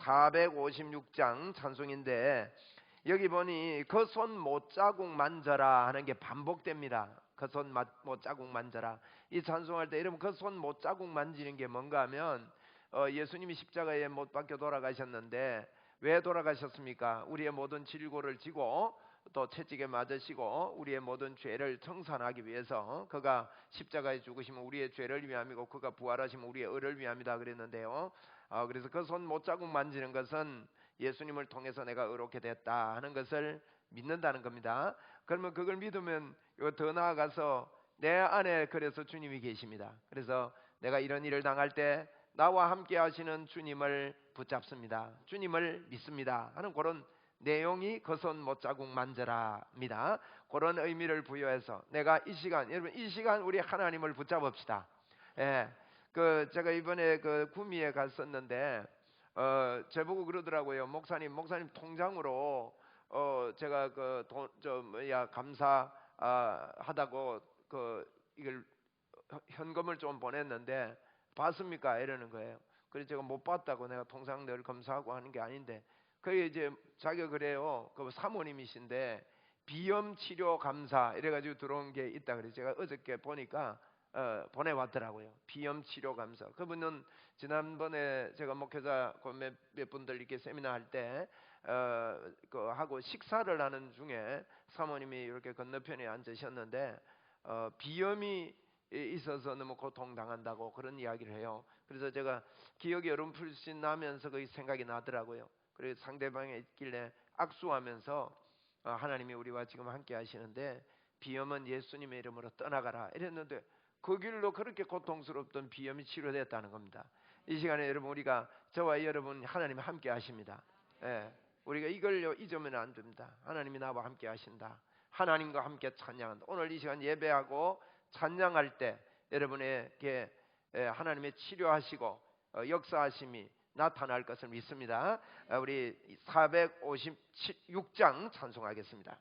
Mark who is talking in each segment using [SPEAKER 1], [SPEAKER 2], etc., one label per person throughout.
[SPEAKER 1] 456장 찬송인데 여기 보니 그 손 못자국 만져라 하는 게 반복됩니다. 그 손 못자국 만져라. 이 찬송할 때 여러분 그 손 못자국 만지는 게 뭔가 하면 예수님이 십자가에 못 박혀 돌아가셨는데 왜 돌아가셨습니까? 우리의 모든 질고를 지고 또 채찍에 맞으시고 우리의 모든 죄를 청산하기 위해서 그가 십자가에 죽으시면 우리의 죄를 위함이고 그가 부활하시면 우리의 의를 위함이다 그랬는데요. 그래서 그 손 못자국 만지는 것은 예수님을 통해서 내가 의롭게 됐다 하는 것을 믿는다는 겁니다. 그러면 그걸 믿으면 더 나아가서 내 안에 그래서 주님이 계십니다. 그래서 내가 이런 일을 당할 때 나와 함께 하시는 주님을 붙잡습니다. 주님을 믿습니다 하는 그런 내용이 그 손 못자국 만져라입니다. 그런 의미를 부여해서 내가 이 시간, 여러분 이 시간 우리 하나님을 붙잡읍시다. 예, 제가 이번에 구미에 갔었는데 저보고 그러더라고요. 목사님 통장으로 제가 감사 하다고 이걸 현금을 좀 보냈는데 봤습니까? 이러는 거예요. 그래서 제가 못 봤다고, 내가 통장 늘 검사하고 하는 게 아닌데, 그게 이제 자기가 그래요. 그 사모님이신데 비염 치료 감사 이래가지고 들어온 게 있다 그래서 제가 어저께 보니까 보내왔더라고요. 비염 치료 감사. 그분은 지난번에 제가 목회자 몇 분들 이렇게 세미나 할 때 하고 식사를 하는 중에 사모님이 이렇게 건너편에 앉으셨는데 비염이 있어서 너무 고통당한다고 그런 이야기를 해요. 그래서 제가 기억이 어렴풋이 나면서 그 생각이 나더라고요. 그래서 상대방에 있길래 악수하면서 하나님이 우리와 지금 함께 하시는데 비염은 예수님의 이름으로 떠나가라 이랬는데 그 길로 그렇게 고통스럽던 비염이 치료됐다는 겁니다. 이 시간에 여러분 우리가 저와 여러분 하나님이 함께 하십니다. 예, 우리가 이걸요 잊으면 안 됩니다. 하나님이 나와 함께 하신다. 하나님과 함께 찬양한다. 오늘 이 시간 예배하고 찬양할 때 여러분에게 하나님의 치료하시고 역사하심이 나타날 것을 믿습니다. 우리 456장 찬송하겠습니다.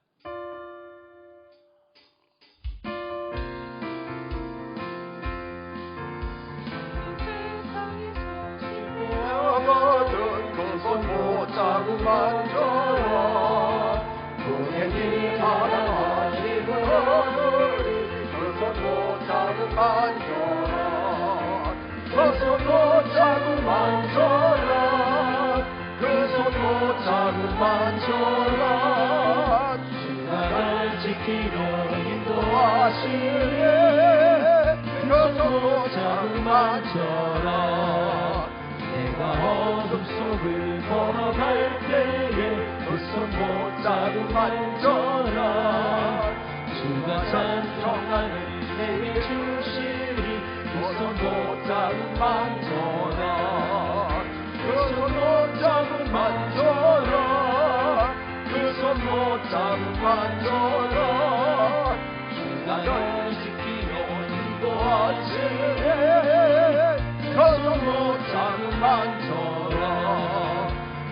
[SPEAKER 2] 못자국 만져라 은혜를 사랑하시는 어른이 그 손 못자국 만져라 그 손 못자국 만져라 그 손 못자국 만져라 주가 날 지키며 인도하시네 그 손 못자국 만져라 내가 어둠 속을 걸어갈 때에 그 손 못자국 만져라 주가 찬송하는 내게 주시리 그 손 못자국 만져라 그 손 못자국 만져라 그 손 못자국 만져라 주가 널 지키며 인도하시네 그 손 못자국 만져라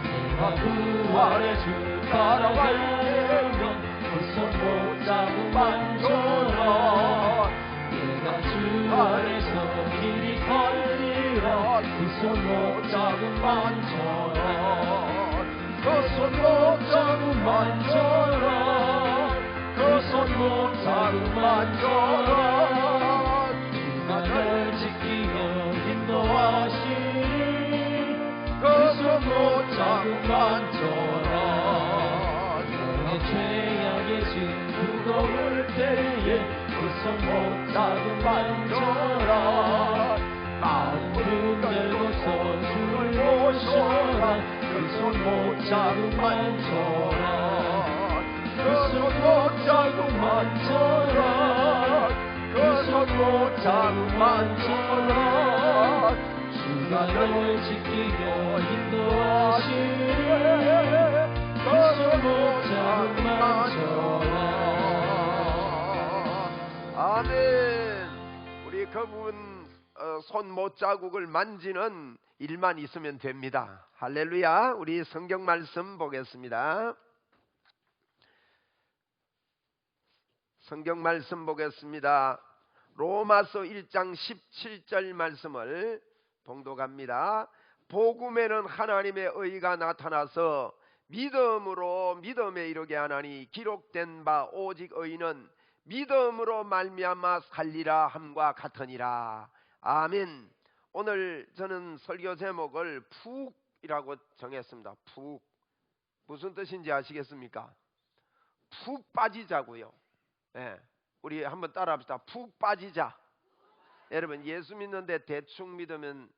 [SPEAKER 2] 내가 부활의 주 따라가려면 그 손 못자국 만져라 내가 주 안에서 길이 걸리라 그 손 못자국 만져라 그 손 못자국 만져라 그 손 못자국 만져라 주가 널 지키며 인도하시니 그 손 못자국 만져라 너의 죄악의 짐 무거울 때에 그 손 못자국 만져라 마음을 열고서 주를 모셔라 그 손 못자국 만져라 그 손 못자국 만져라 그 손 못자국 만져라 주가 널 지키며 인도하시네 그 손 못자국 만져라
[SPEAKER 1] 아멘. 우리 그분 손 못자국을 만지는 일만 있으면 됩니다. 할렐루야. 우리 성경 말씀 보겠습니다. 성경 말씀 보겠습니다. 로마서 1장 17절 말씀을 봉독합니다. 복음에는 하나님의 의가 나타나서 믿음으로 믿음에 이르게 하나니 기록된 바 오직 의인은 믿음으로 말미암아 살리라 함과 같으니라. 아멘. 오늘 저는 설교 제목을 푹이라고 정했습니다. 푹. 무슨 뜻인지 아시겠습니까? 푹 빠지자고요. 예, 우리 한번 따라합시다. 푹 빠지자. 여러분, 예수 믿는데 대충 믿으면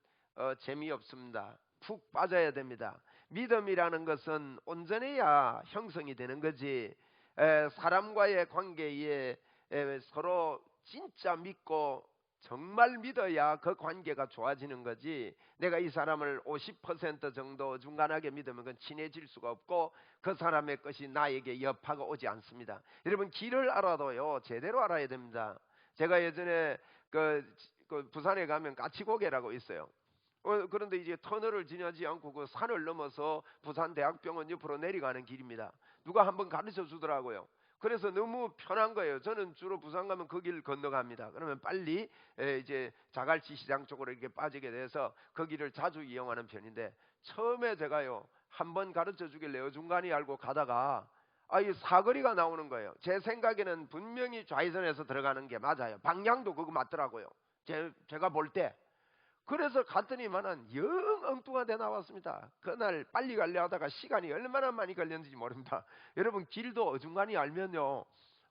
[SPEAKER 1] 재미없습니다. 푹 빠져야 됩니다. 믿음이라는 것은 온전해야 형성이 되는 거지. 사람과의 관계에 서로 진짜 믿고 정말 믿어야 그 관계가 좋아지는 거지. 내가 이 사람을 50% 정도 중간하게 믿으면 그건 친해질 수가 없고 그 사람의 것이 나에게 여파가 오지 않습니다. 여러분, 길을 알아도요 제대로 알아야 됩니다. 제가 예전에 그 부산에 가면 까치고개라고 있어요. 그런데 이제 터널을 지나지 않고 그 산을 넘어서 부산대학병원 옆으로 내려가는 길입니다. 누가 한번 가르쳐 주더라고요. 그래서 너무 편한 거예요. 저는 주로 부산 가면 그 길 건너갑니다. 그러면 빨리 이제 자갈치 시장 쪽으로 이렇게 빠지게 돼서 그 길을 자주 이용하는 편인데, 처음에 제가요 한번 가르쳐 주길래 어중간히 알고 가다가 이 사거리가 나오는 거예요. 제 생각에는 분명히 좌회전해서 들어가는 게 맞아요. 방향도 그거 맞더라고요. 제가 볼 때. 그래서 갔더니만은 영 엉뚱한 데 나왔습니다. 그날 빨리 가려 하다가 시간이 얼마나 많이 걸렸는지 모릅니다. 여러분, 길도 어중간히 알면요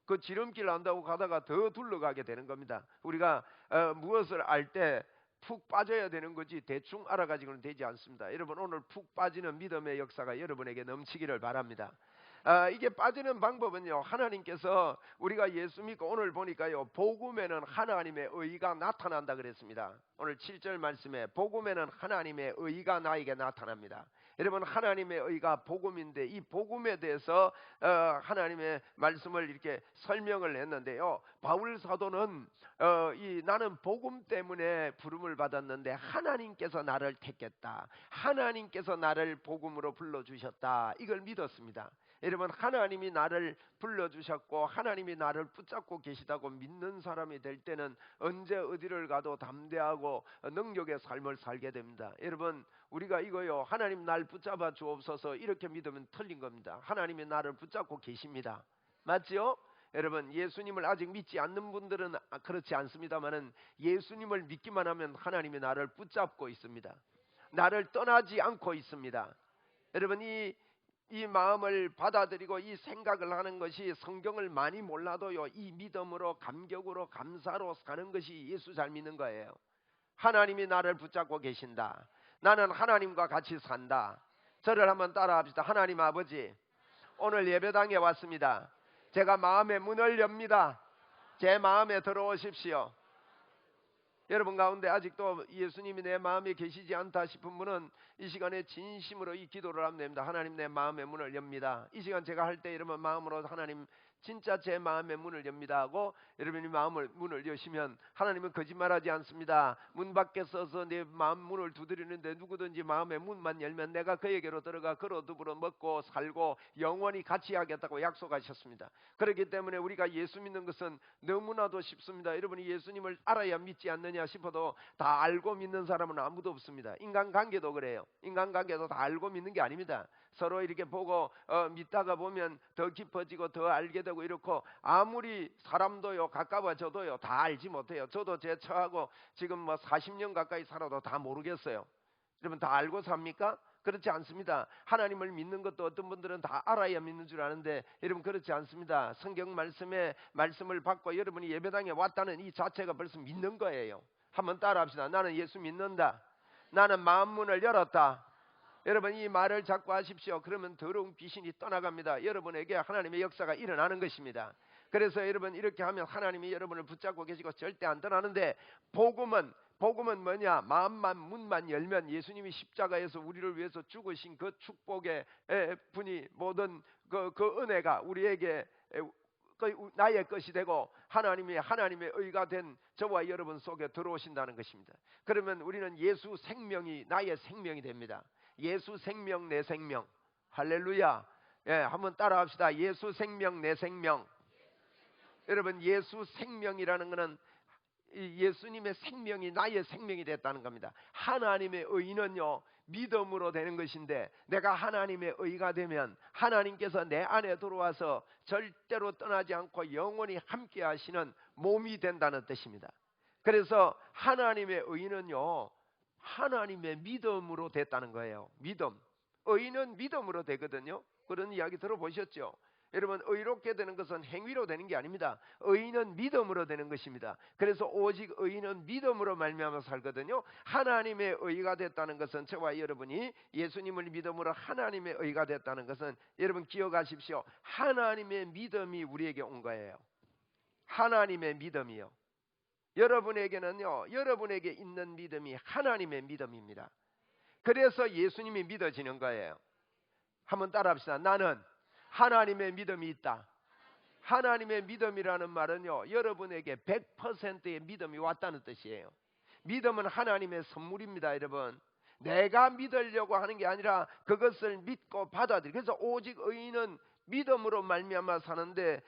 [SPEAKER 1] 그 지름길 안다고 가다가 더 둘러가게 되는 겁니다. 우리가 무엇을 알 때 푹 빠져야 되는 거지 대충 알아가지고는 되지 않습니다. 여러분, 오늘 푹 빠지는 믿음의 역사가 여러분에게 넘치기를 바랍니다. 이게 빠지는 방법은요, 하나님께서 우리가 예수 믿고 오늘 보니까요 복음에는 하나님의 의가 나타난다 그랬습니다. 오늘 7절 말씀에 복음에는 하나님의 의가 나에게 나타납니다. 여러분, 하나님의 의가 복음인데 이 복음에 대해서 하나님의 말씀을 이렇게 설명을 했는데요, 바울 사도는 나는 복음 때문에 부름을 받았는데 하나님께서 나를 택했다, 하나님께서 나를 복음으로 불러주셨다, 이걸 믿었습니다. 여러분, 하나님이 나를 불러주셨고 하나님이 나를 붙잡고 계시다고 믿는 사람이 될 때는 언제 어디를 가도 담대하고 능력의 삶을 살게 됩니다. 여러분, 우리가 이거요, 하나님 날 붙잡아 주옵소서 이렇게 믿으면 틀린 겁니다. 하나님이 나를 붙잡고 계십니다. 맞죠? 여러분, 예수님을 아직 믿지 않는 분들은 그렇지 않습니다만은 예수님을 믿기만 하면 하나님이 나를 붙잡고 있습니다. 나를 떠나지 않고 있습니다. 여러분, 이 마음을 받아들이고 이 생각을 하는 것이 성경을 많이 몰라도요 이 믿음으로 감격으로 감사로 사는 것이 예수 잘 믿는 거예요. 하나님이 나를 붙잡고 계신다. 나는 하나님과 같이 산다. 저를 한번 따라합시다. 하나님 아버지, 오늘 예배당에 왔습니다. 제가 마음의 문을 엽니다. 제 마음에 들어오십시오. 여러분 가운데 아직도 예수님이 내 마음에 계시지 않다 싶은 분은 이 시간에 진심으로 이 기도를 하면 됩니다. 하나님, 내 마음의 문을 엽니다. 이 시간 제가 할 때 여러분 마음으로 하나님 진짜 제 마음의 문을 엽니다 하고 여러분이 마음을 문을 여시면 하나님은 거짓말하지 않습니다. 문 밖에 서서 내 마음 문을 두드리는데 누구든지 마음의 문만 열면 내가 그에게로 들어가 그로 더불어 먹고 살고 영원히 같이 하겠다고 약속하셨습니다. 그렇기 때문에 우리가 예수 믿는 것은 너무나도 쉽습니다. 여러분이 예수님을 알아야 믿지 않느냐 싶어도 다 알고 믿는 사람은 아무도 없습니다. 인간관계도 그래요. 인간관계도 다 알고 믿는 게 아닙니다. 서로 이렇게 보고 믿다가 보면 더 깊어지고 더 알게 되고 이렇고, 아무리 사람도요 가까워져도요 다 알지 못해요. 저도 제 처하고 지금 뭐 40년 가까이 살아도 다 모르겠어요. 여러분, 다 알고 삽니까? 그렇지 않습니다. 하나님을 믿는 것도 어떤 분들은 다 알아야 믿는 줄 아는데 여러분, 그렇지 않습니다. 성경 말씀에 말씀을 받고 여러분이 예배당에 왔다는 이 자체가 벌써 믿는 거예요. 한번 따라합시다. 나는 예수 믿는다. 나는 마음 문을 열었다. 여러분, 이 말을 자꾸 하십시오. 그러면 더러운 귀신이 떠나갑니다. 여러분에게 하나님의 역사가 일어나는 것입니다. 그래서 여러분 이렇게 하면 하나님이 여러분을 붙잡고 계시고 절대 안 떠나는데, 복음은 뭐냐? 마음만 문만 열면 예수님이 십자가에서 우리를 위해서 죽으신 그 축복의 분이 모든 그 은혜가 우리에게 나의 것이 되고 하나님의 의가 된 저와 여러분 속에 들어오신다는 것입니다. 그러면 우리는 예수 생명이 나의 생명이 됩니다. 예수 생명 내 생명. 할렐루야. 한번 따라합시다. 예수 생명 내 생명. 여러분, 예수 생명이라는 것은 이 예수님의 생명이 나의 생명이 됐다는 겁니다. 하나님의 의는요 믿음으로 되는 것인데, 내가 하나님의 의가 되면 하나님께서 내 안에 들어와서 절대로 떠나지 않고 영원히 함께 하시는 몸이 된다는 뜻입니다. 그래서 하나님의 의는요 하나님의 믿음으로 됐다는 거예요. 믿음. 의는 믿음으로 되거든요. 그런 이야기 들어보셨죠? 여러분, 의롭게 되는 것은 행위로 되는 게 아닙니다. 의는 믿음으로 되는 것입니다. 그래서 오직 의는 믿음으로 말미암아 살거든요. 하나님의 의가 됐다는 것은, 저와 여러분이 예수님을 믿음으로 하나님의 의가 됐다는 것은, 여러분 기억하십시오. 하나님의 믿음이 우리에게 온 거예요. 하나님의 믿음이요. 여러분에게는요, 여러분에게 있는 믿음이 하나님의 믿음입니다. 그래서 예수님이 믿어지는 거예요. 한번 따라합시다. 나는 하나님의 믿음이 있다. 하나님의 믿음이라는 말은요, 여러분에게 100%의 믿음이 왔다는 뜻이에요. 믿음은 하나님의 선물입니다, 여러분. 내가 믿으려고 하는 게 아니라 그것을 믿고 받아들이. 그래서 오직 의인은 믿음으로 말미암아 사는데,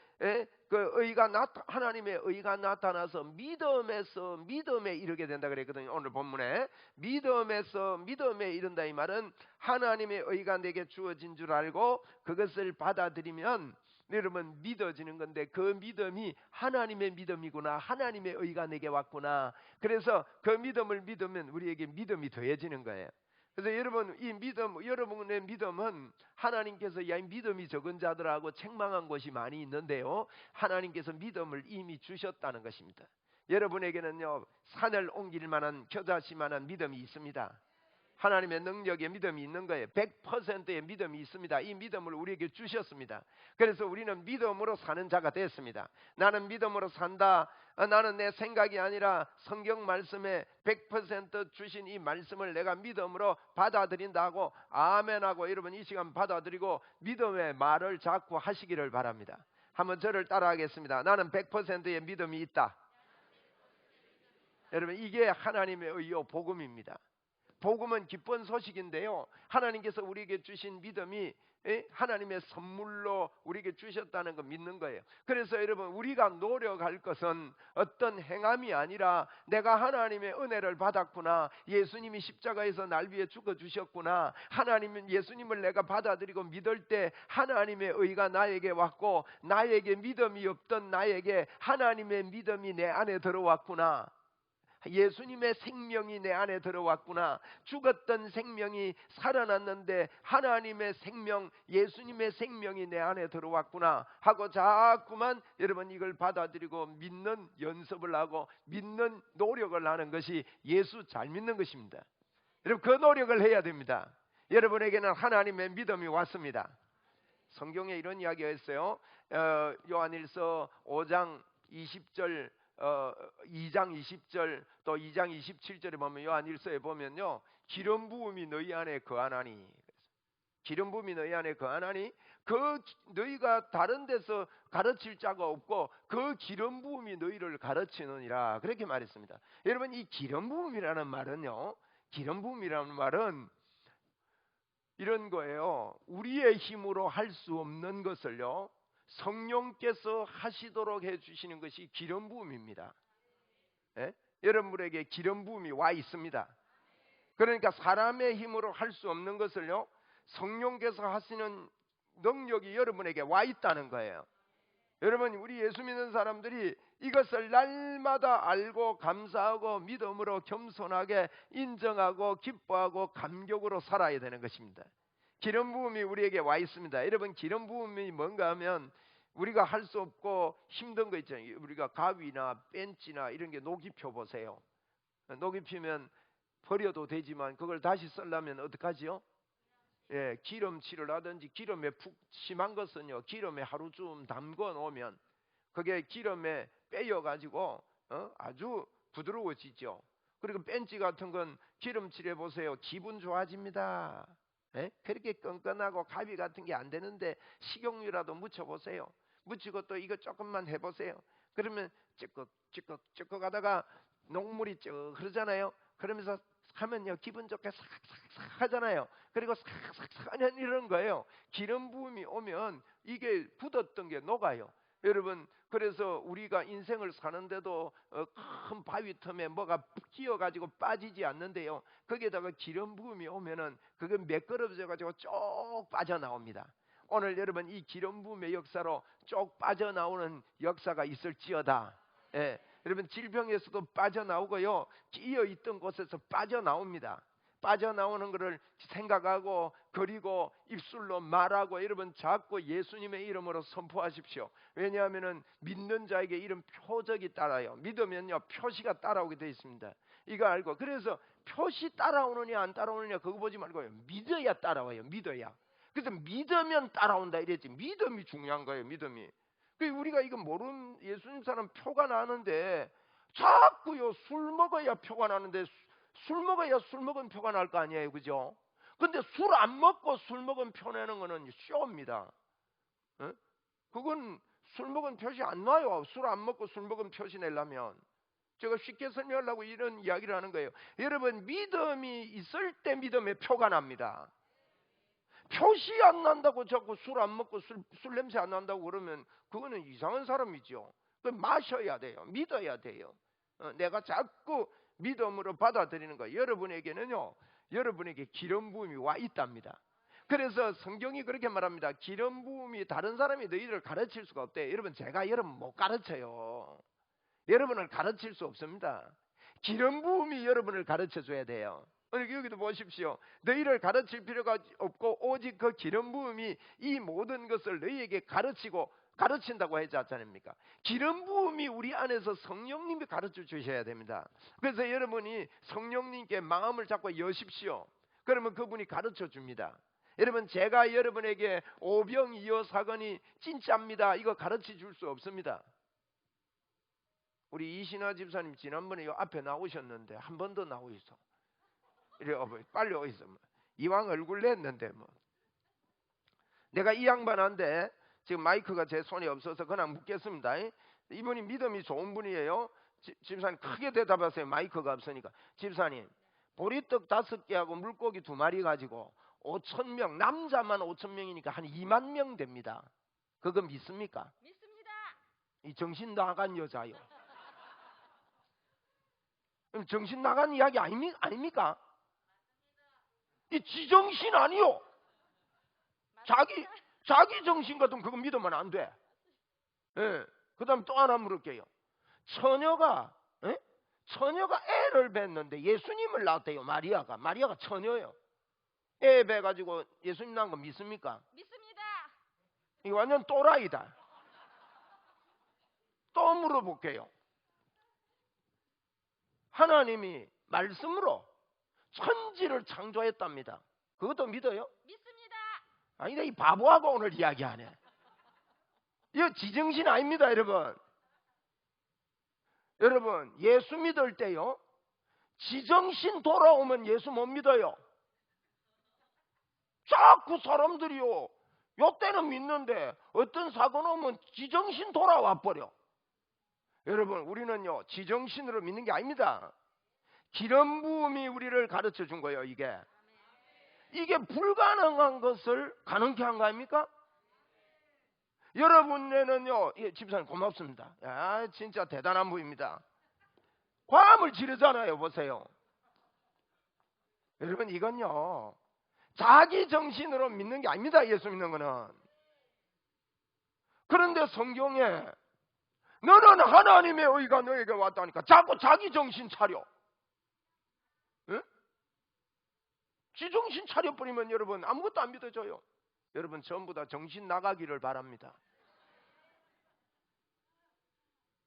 [SPEAKER 1] 그 의가 하나님의 의가 나타나서 믿음에서 믿음에 이르게 된다 그랬거든요. 오늘 본문에 믿음에서 믿음에 이른다, 이 말은 하나님의 의가 내게 주어진 줄 알고 그것을 받아들이면 여러분 믿어지는 건데, 그 믿음이 하나님의 믿음이구나, 하나님의 의가 내게 왔구나. 그래서 그 믿음을 믿으면 우리에게 믿음이 더해지는 거예요. 그래서 여러분, 이 믿음, 여러분의 믿음은 하나님께서 야, 이 믿음이 적은 자들하고 책망한 것이 많이 있는데요, 하나님께서 믿음을 이미 주셨다는 것입니다. 여러분에게는요 산을 옮길 만한, 겨자씨 만한 믿음이 있습니다. 하나님의 능력에 믿음이 있는 거예요. 100%의 믿음이 있습니다. 이 믿음을 우리에게 주셨습니다. 그래서 우리는 믿음으로 사는 자가 됐습니다. 나는 믿음으로 산다. 나는 내 생각이 아니라 성경 말씀에 100% 주신 이 말씀을 내가 믿음으로 받아들인다고 아멘하고, 여러분 이 시간 받아들이고 믿음의 말을 자꾸 하시기를 바랍니다. 한번 저를 따라하겠습니다. 나는 100%의 믿음이 있다. 여러분, 이게 하나님의 의요 복음입니다. 복음은 기쁜 소식인데요, 하나님께서 우리에게 주신 믿음이 하나님의 선물로 우리에게 주셨다는 거 믿는 거예요. 그래서 여러분, 우리가 노력할 것은 어떤 행함이 아니라, 내가 하나님의 은혜를 받았구나, 예수님이 십자가에서 날 위해 죽어주셨구나, 하나님은 예수님을 내가 받아들이고 믿을 때 하나님의 의가 나에게 왔고, 나에게 믿음이 없던 나에게 하나님의 믿음이 내 안에 들어왔구나, 예수님의 생명이 내 안에 들어왔구나, 죽었던 생명이 살아났는데 하나님의 생명, 예수님의 생명이 내 안에 들어왔구나 하고 자꾸만 여러분 이걸 받아들이고 믿는 연습을 하고 믿는 노력을 하는 것이 예수 잘 믿는 것입니다. 여러분, 그 노력을 해야 됩니다. 여러분에게는 하나님의 믿음이 왔습니다. 성경에 이런 이야기가 있어요. 요한일서 5장 20절, 2장 20절 또 2장 27절에 보면, 요한일서에 보면요, 기름 부음이 너희 안에 거하나니, 기름 부음이 너희 안에 거하나니, 그 너희가 다른 데서 가르칠 자가 없고 그 기름 부음이 너희를 가르치느니라, 그렇게 말했습니다. 여러분, 이 기름 부음이라는 말은요, 기름 부음이라는 말은 이런 거예요. 우리의 힘으로 할 수 없는 것을요 성령께서 하시도록 해주시는 것이 기름 부음입니다. 여러분에게 기름 부음이 와 있습니다. 그러니까 사람의 힘으로 할 수 없는 것을요 성령께서 하시는 능력이 여러분에게 와 있다는 거예요. 여러분, 우리 예수 믿는 사람들이 이것을 날마다 알고 감사하고 믿음으로 겸손하게 인정하고 기뻐하고 감격으로 살아야 되는 것입니다. 기름 부음이 우리에게 와 있습니다. 여러분, 기름 부음이 뭔가 하면, 우리가 할 수 없고 힘든 거 있잖아요. 우리가 가위나 벤치나 이런 게 녹이 펴 보세요. 녹이 피면 버려도 되지만 그걸 다시 쓰려면 어떡하지요? 기름칠을 하든지, 기름에 푹 심한 것은요 기름에 하루쯤 담궈 놓으면 그게 기름에 빼여 가지고 아주 부드러워지죠. 그리고 벤치 같은 건 기름칠해 보세요, 기분 좋아집니다. 그렇게 끈끈하고 가위 같은 게 안 되는데 식용유라도 묻혀 보세요. 묻히고 또 이거 조금만 해보세요. 그러면 찌꺽 하다가 녹물이 쭉 흐르잖아요. 그러면서 하면요 기분 좋게 싹싹싹 하잖아요. 그리고 싹싹싹 하는 이런 거예요. 기름 부음이 오면 이게 굳었던 게 녹아요. 여러분, 그래서 우리가 인생을 사는데도 큰 바위 틈에 뭐가 끼어가지고 빠지지 않는데요, 거기에다가 기름 부음이 오면은 그게 매끄러져가지고 쭉 빠져나옵니다. 오늘 여러분, 이 기름 부음의 역사로 쭉 빠져나오는 역사가 있을지어다. 예, 여러분, 질병에서도 빠져나오고요, 끼어 있던 곳에서 빠져나옵니다. 빠져나오는 것을 생각하고 그리고 입술로 말하고 여러분 자꾸 예수님의 이름으로 선포하십시오. 왜냐하면은 믿는 자에게 이런 표적이 따라요. 믿으면요 표시가 따라오게 되어 있습니다. 이거 알고, 그래서 표시 따라오느냐 안 따라오느냐 그거 보지 말고요, 믿어야 따라와요. 믿어야. 그래서 믿으면 따라온다 이랬지. 믿음이 중요한 거예요. 믿음이. 우리가 이거 모르는 예수님 사람 표가 나는데 자꾸요 술 먹어야 표가 나는데, 술 먹어야 술 먹은 표가 날 거 아니에요, 그죠? 근데 술 안 먹고 술 먹은 표 내는 거는 쇼입니다. 어? 그건 술 먹은 표시 안 나요. 술 안 먹고 술 먹은 표시 내려면. 제가 쉽게 설명하려고 이런 이야기를 하는 거예요. 여러분, 믿음이 있을 때 믿음의 표가 납니다. 표시 안 난다고 자꾸 술 안 먹고 술 냄새 안 난다고 그러면 그거는 이상한 사람이죠. 마셔야 돼요. 믿어야 돼요. 내가 자꾸 믿음으로 받아들이는 거예요. 여러분에게는요, 여러분에게 기름 부음이 와 있답니다. 그래서 성경이 그렇게 말합니다. 기름 부음이 다른 사람이 너희들을 가르칠 수가 없대요. 여러분, 제가 여러분 못 가르쳐요. 여러분을 가르칠 수 없습니다. 기름 부음이 여러분을 가르쳐 줘야 돼요. 여기도 보십시오. 너희를 가르칠 필요가 없고 오직 그 기름 부음이 이 모든 것을 너희에게 가르친다고 하지 않습니까? 기름 부음이 우리 안에서 성령님이 가르쳐 주셔야 됩니다. 그래서 여러분이 성령님께 마음을 잡고 여십시오. 그러면 그분이 가르쳐 줍니다. 여러분, 제가 여러분에게 오병이어사건이 진짜입니다, 이거 가르쳐 줄 수 없습니다. 우리 이신하 집사님 지난번에 요 앞에 나오셨는데 한 번 더 나오셔서 이래 빨리 오이소. 이왕 얼굴 냈는데 뭐. 내가 이 양반한테 지금 마이크가 제 손에 없어서 그냥 묻겠습니다. 이분이 믿음이 좋은 분이에요. 집사님 크게 대답하세요. 마이크가 없으니까. 집사님, 보리떡 5개하고 물고기 2마리 가지고 5,000명, 남자만 5,000명이니까 한 2만 명 됩니다. 그거 믿습니까?
[SPEAKER 2] 믿습니다.
[SPEAKER 1] 이 정신 나간 여자요. 정신 나간 이야기 아닙니까? 이 지정신 아니요. 자기 정신 같은 그거 믿으면 안 돼. 예. 그 다음 또 하나 물을게요. 처녀가 애를 낳았는데 예수님을 낳았대요. 마리아가 처녀예요. 애 낳아가지고 예수님 낳은 거 믿습니까?
[SPEAKER 2] 믿습니다.
[SPEAKER 1] 이거 완전 또라이다. 또 물어볼게요. 하나님이 말씀으로 천지를 창조했답니다. 그것도 믿어요?
[SPEAKER 2] 믿습니다.
[SPEAKER 1] 아니다, 이 바보하고 오늘 이야기하네. 이거 지정신 아닙니다, 여러분. 여러분, 예수 믿을 때요, 지정신 돌아오면 예수 못 믿어요. 자꾸 사람들이요, 요 때는 믿는데 어떤 사고 나오면 지정신 돌아와 버려. 여러분, 우리는요 지정신으로 믿는 게 아닙니다. 기름 부음이 우리를 가르쳐 준 거예요. 이게 불가능한 것을 가능케 한 거 아닙니까? 여러분에는요, 집사님 고맙습니다. 야, 진짜 대단한 분입니다. 과음을 지르잖아요. 보세요. 여러분, 이건요 자기 정신으로 믿는 게 아닙니다. 예수 믿는 거는. 그런데 성경에 너는 하나님의 의가 너에게 왔다니까 자꾸 자기 정신 차려. 응? 지 정신 차려버리면 여러분 아무것도 안 믿어져요. 여러분, 전부 다 정신 나가기를 바랍니다.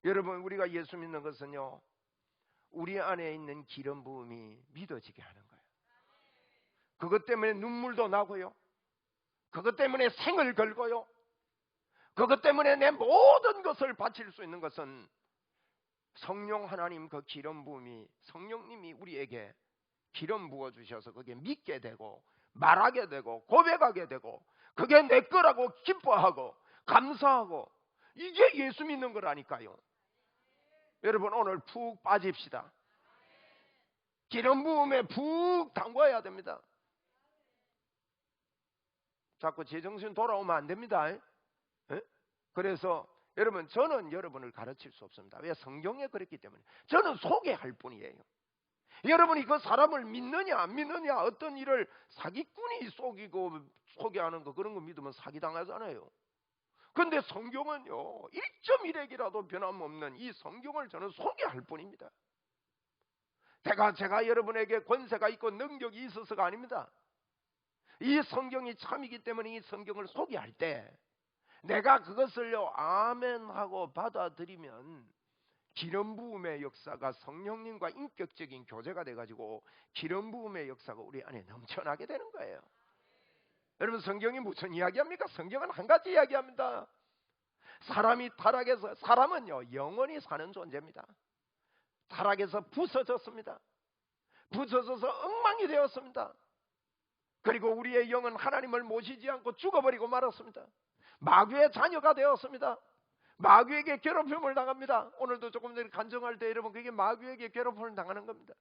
[SPEAKER 1] 여러분, 우리가 예수 믿는 것은요, 우리 안에 있는 기름 부음이 믿어지게 하는 거예요. 그것 때문에 눈물도 나고요, 그것 때문에 생을 걸고요, 그것 때문에 내 모든 것을 바칠 수 있는 것은 성령 하나님 그 기름 부음이, 성령님이 우리에게 기름 부어 주셔서 그게 믿게 되고 말하게 되고 고백하게 되고 그게 내 거라고 기뻐하고 감사하고, 이게 예수 믿는 거라니까요. 여러분, 오늘 푹 빠집시다. 기름 부음에 푹 담궈야 됩니다. 자꾸 제정신 돌아오면 안 됩니다. 그래서 여러분, 저는 여러분을 가르칠 수 없습니다. 왜? 성경에 그랬기 때문에. 저는 소개할 뿐이에요. 여러분이 그 사람을 믿느냐 안 믿느냐, 어떤 일을 사기꾼이 속이고 소개하는 거, 그런 거 믿으면 사기당하잖아요. 근데 성경은요, 1.1핵이라도 변함없는 이 성경을 저는 소개할 뿐입니다. 제가 여러분에게 권세가 있고 능력이 있어서가 아닙니다. 이 성경이 참이기 때문에 이 성경을 소개할 때 내가 그것을요 아멘하고 받아들이면 기름 부음의 역사가 성령님과 인격적인 교제가 돼가지고 기름 부음의 역사가 우리 안에 넘쳐나게 되는 거예요. 여러분, 성경이 무슨 이야기합니까? 성경은 한 가지 이야기합니다. 사람이 타락해서, 사람은요 영원히 사는 존재입니다. 타락해서 부서졌습니다. 부서져서 엉망이 되었습니다. 그리고 우리의 영은 하나님을 모시지 않고 죽어버리고 말았습니다. 마귀의 자녀가 되었습니다. 마귀에게 괴롭힘을 당합니다. 오늘도 조금 전에 간증할 때 여러분, 그게 마귀에게 괴롭힘을 당하는 겁니다.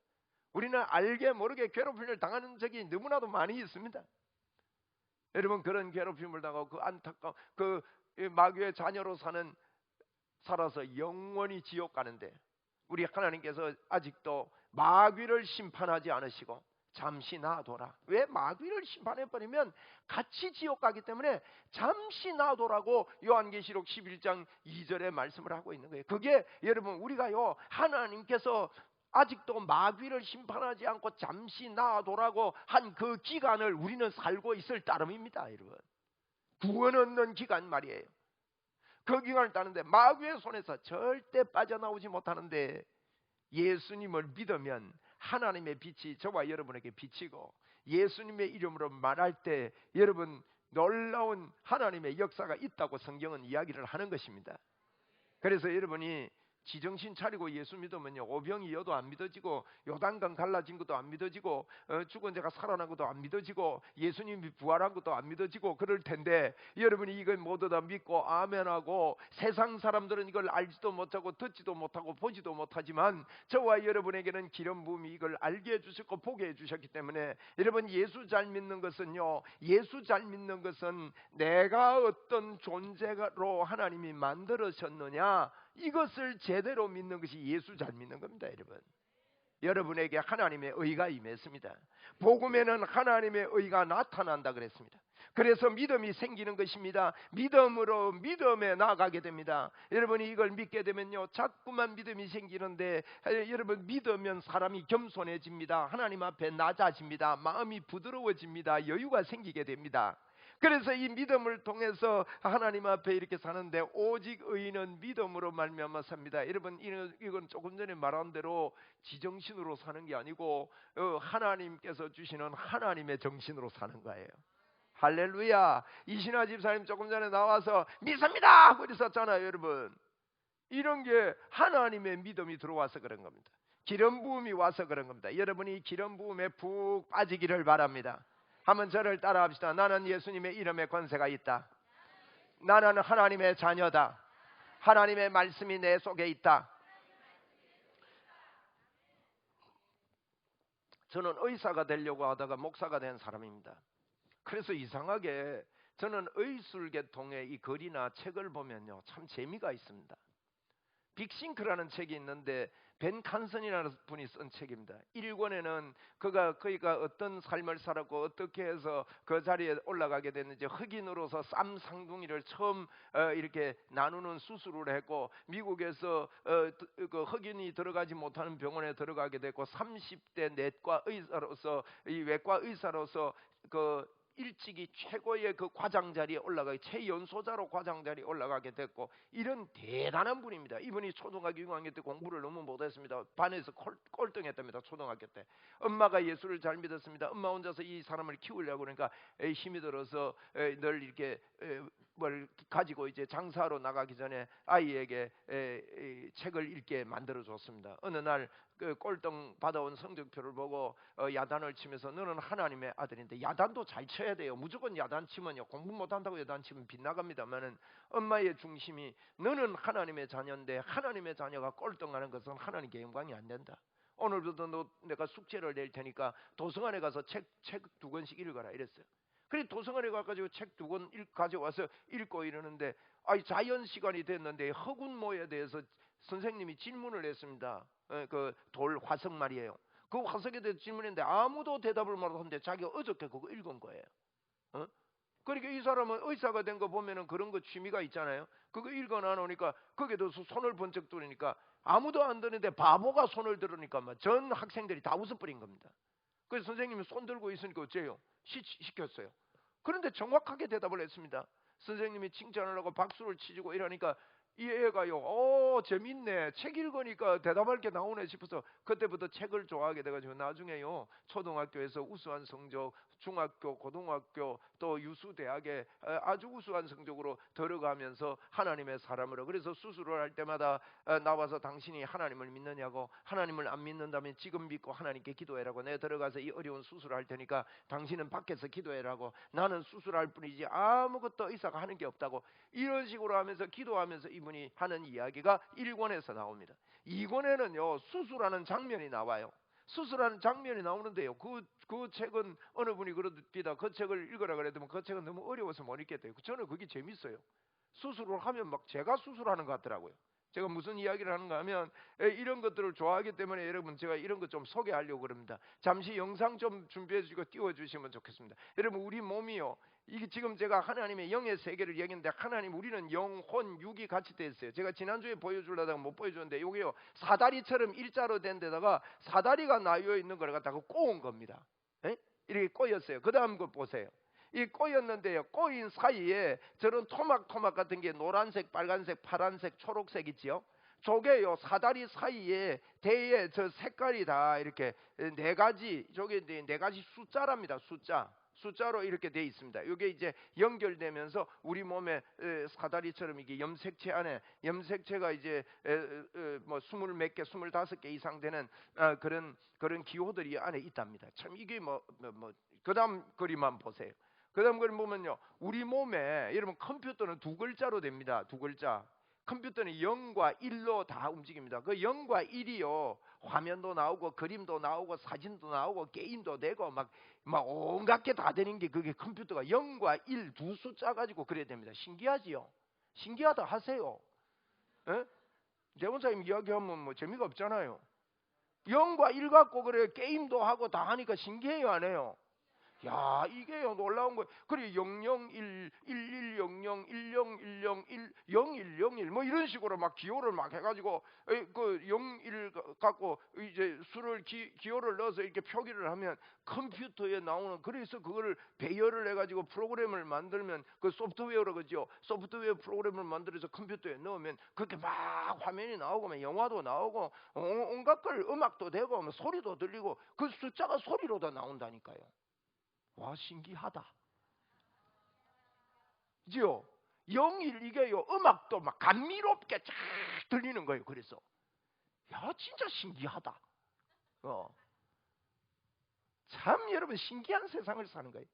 [SPEAKER 1] 우리는 알게 모르게 괴롭힘을 당하는 적이 너무나도 많이 있습니다. 여러분, 그런 괴롭힘을 당하고 그 안타까운 그 마귀의 자녀로 살아서 영원히 지옥 가는데, 우리 하나님께서 아직도 마귀를 심판하지 않으시고 잠시 놔둬라. 왜? 마귀를 심판해버리면 같이 지옥 가기 때문에 잠시 놔둬라고 요한계시록 11장 2절에 말씀을 하고 있는 거예요. 그게 여러분, 우리가요 하나님께서 아직도 마귀를 심판하지 않고 잠시 놔둬라고 한 그 기간을 우리는 살고 있을 따름입니다. 여러분, 구원 얻는 기간 말이에요. 그 기간을 따는데 마귀의 손에서 절대 빠져나오지 못하는데, 예수님을 믿으면 하나님의 빛이 저와 여러분에게 비치고 예수님의 이름으로 말할 때 여러분, 놀라운 하나님의 역사가 있다고 성경은 이야기를 하는 것입니다. 그래서 여러분이 지정신 차리고 예수 믿으면요, 오병이어도 안 믿어지고 요단강 갈라진 것도 안 믿어지고 죽은 자가 살아난 것도 안 믿어지고 예수님이 부활한 것도 안 믿어지고 그럴 텐데, 여러분이 이걸 모두 다 믿고 아멘하고, 세상 사람들은 이걸 알지도 못하고 듣지도 못하고 보지도 못하지만 저와 여러분에게는 기름 부음이 이걸 알게 해주셨고 보게 해주셨기 때문에, 여러분, 예수 잘 믿는 것은요, 예수 잘 믿는 것은 내가 어떤 존재로 하나님이 만들어졌느냐, 이것을 제대로 믿는 것이 예수 잘 믿는 겁니다. 여러분에게 하나님의 의가 임했습니다. 복음에는 하나님의 의가 나타난다 그랬습니다. 그래서 믿음이 생기는 것입니다. 믿음으로 믿음에 나아가게 됩니다. 여러분이 이걸 믿게 되면요, 자꾸만 믿음이 생기는데, 여러분, 믿으면 사람이 겸손해집니다. 하나님 앞에 낮아집니다. 마음이 부드러워집니다. 여유가 생기게 됩니다. 그래서 이 믿음을 통해서 하나님 앞에 이렇게 사는데, 오직 의인은 믿음으로 말미암아 삽니다. 여러분, 이건 조금 전에 말한 대로 지정신으로 사는 게 아니고 하나님께서 주시는 하나님의 정신으로 사는 거예요. 할렐루야. 이신화 집사님 조금 전에 나와서 믿습니다 하고 있었잖아요. 여러분, 이런 게 하나님의 믿음이 들어와서 그런 겁니다. 기름 부음이 와서 그런 겁니다. 여러분이 기름 부음에 푹 빠지기를 바랍니다. 한번 저를 따라 합시다. 나는 예수님의 이름에 권세가 있다. 나는 하나님의 자녀다. 하나님의 말씀이 내 속에 있다. 저는 의사가 되려고 하다가 목사가 된 사람입니다. 그래서 이상하게 저는 의술계통의 이 글이나 책을 보면요, 참 재미가 있습니다. 빅싱크라는 책이 있는데 벤 칸슨이라는 분이 쓴 책입니다. 1권에는 그가 어떤 삶을 살았고 어떻게 해서 그 자리에 올라가게 됐는지, 흑인으로서 쌈 상둥이를 처음 이렇게 나누는 수술을 했고, 미국에서 그 흑인이 들어가지 못하는 병원에 들어가게 됐고, 30대 내과 의사로서, 이 외과 의사로서 그 일찍이 최고의 그 과장 자리에 최연소자로 과장 자리에 올라가게 됐고, 이런 대단한 분입니다. 이분이 초등학교 6학년 때 공부를 너무 못했습니다. 반에서 꼴등했답니다. 초등학교 때. 엄마가 예수를 잘 믿었습니다. 엄마 혼자서 이 사람을 키우려고 그러니까 힘이 들어서 늘 이렇게 뭘 가지고 이제 장사로 나가기 전에 아이에게 책을 읽게 만들어 줬습니다. 어느 날 그 꼴등 받아온 성적표를 보고 야단을 치면서, 너는 하나님의 아들인데, 야단도 잘 쳐야 돼요. 무조건 야단 치면요, 공부 못한다고 야단 치면 빗나갑니다만은, 엄마의 중심이 너는 하나님의 자녀인데, 하나님의 자녀가 꼴등하는 것은 하나님께 영광이 안 된다. 오늘부터 내가 숙제를 낼 테니까 도서관에 가서 책 2권씩 읽어라 이랬어요. 그래 도서관에 가가지고 책 2권 가져와서 읽고 이러는데 자연 시간이 됐는데 허군모에 대해서 선생님이 질문을 했습니다. 그 돌 화석 말이에요. 그 화석에 대해서 질문했는데 아무도 대답을 못하는데 자기가 어저께 그거 읽은 거예요. 그러니까 이 사람은 의사가 된 거 보면은 그런 거 취미가 있잖아요. 그거 읽어 나누니까 거기에 대해서 손을 번쩍 들으니까 아무도 안 드는데 바보가 손을 들으니까 막 전 학생들이 다 웃어버린 겁니다. 그래서 선생님이 손 들고 있으니까 어째요? 시켰어요. 그런데 정확하게 대답을 했습니다. 선생님이 칭찬을 하고 박수를 치고 이러니까 이 애가요, 재밌네. 책 읽으니까 대답할 게 나오네 싶어서 그때부터 책을 좋아하게 돼가지고 나중에요, 초등학교에서 우수한 성적, 중학교, 고등학교, 또 유수대학에 아주 우수한 성적으로 들어가면서 하나님의 사람으로, 그래서 수술을 할 때마다 나와서 당신이 하나님을 믿느냐고, 하나님을 안 믿는다면 지금 믿고 하나님께 기도해라고, 내가 들어가서 이 어려운 수술을 할 테니까 당신은 밖에서 기도해라고, 나는 수술할 뿐이지 아무것도 의사가 하는 게 없다고, 이런 식으로 하면서 기도하면서 이분이 하는 이야기가 1권에서 나옵니다. 2권에는요 수술하는 장면이 나와요. 수술하는 장면이 나오는데요, 그 책은 어느 분이 그러십니다. 그 책을 읽으라 그랬더니 그 책은 너무 어려워서 못 읽겠대요. 저는 그게 재밌어요. 수술을 하면 막 제가 수술하는 것 같더라고요. 제가 무슨 이야기를 하는가 하면 이런 것들을 좋아하기 때문에 여러분 제가 이런 것 좀 소개하려고 그럽니다. 잠시 영상 좀 준비해 주시고 띄워주시면 좋겠습니다. 여러분 우리 몸이요, 이게 지금 제가 하나님의 영의 세계를 얘기했는데, 하나님 우리는 영혼 육이 같이 되어 있어요. 제가 지난주에 보여주려다가 못 보여줬는데 여기요 사다리처럼 일자로 된 데다가 사다리가 나뉘어 있는 걸 갖다가 꼬은 겁니다. 이렇게 꼬였어요. 그 다음 거 보세요. 이 꼬였는데요, 꼬인 사이에 저런 토막 같은 게 노란색, 빨간색, 파란색, 초록색 있지요. 저게요 사다리 사이에 대에 저 색깔이 다 이렇게 4가지, 저게 4가지 숫자랍니다. 숫자로 이렇게 돼 있습니다. 이게 이제 연결되면서 우리 몸에 사다리처럼 이게 염색체 안에, 염색체가 이제 뭐 20몇 개, 25개 이상 되는 그런 기호들이 안에 있답니다. 참 이게 그다음 그림만 보세요. 그다음 그림 보면요, 우리 몸에 여러분 컴퓨터는 2글자로 됩니다. 2글자. 컴퓨터는 0과 1로 다 움직입니다. 그 0과 1이요 화면도 나오고 그림도 나오고 사진도 나오고 게임도 되고 막 온갖 게 다 되는 게 그게 컴퓨터가 0과 1 두 숫자 가지고 그래야 됩니다. 신기하지요? 신기하다 하세요. 대원사님 이야기하면 뭐 재미가 없잖아요. 0과 1 갖고 그래 게임도 하고 다 하니까 신기해요, 안 해요? 야, 이게요 놀라운 거예요. 그래 001, 1100, 1010, 0101 뭐 이런 식으로 막 기호를 막 해가지고 그 01 갖고 이제 수를 기호를 넣어서 이렇게 표기를 하면 컴퓨터에 나오는, 그래서 그거를 배열을 해가지고 프로그램을 만들면 그 소프트웨어로 그죠? 소프트웨어 프로그램을 만들어서 컴퓨터에 넣으면 그렇게 막 화면이 나오고 막 영화도 나오고 온갖 걸, 음악도 되고 뭐 소리도 들리고 그 숫자가 소리로도 나온다니까요. 와, 신기하다. 그죠? 01 이게요 음악도 막 감미롭게 쫙 들리는 거예요. 그래서 야, 진짜 신기하다. 참 여러분 신기한 세상을 사는 거예요.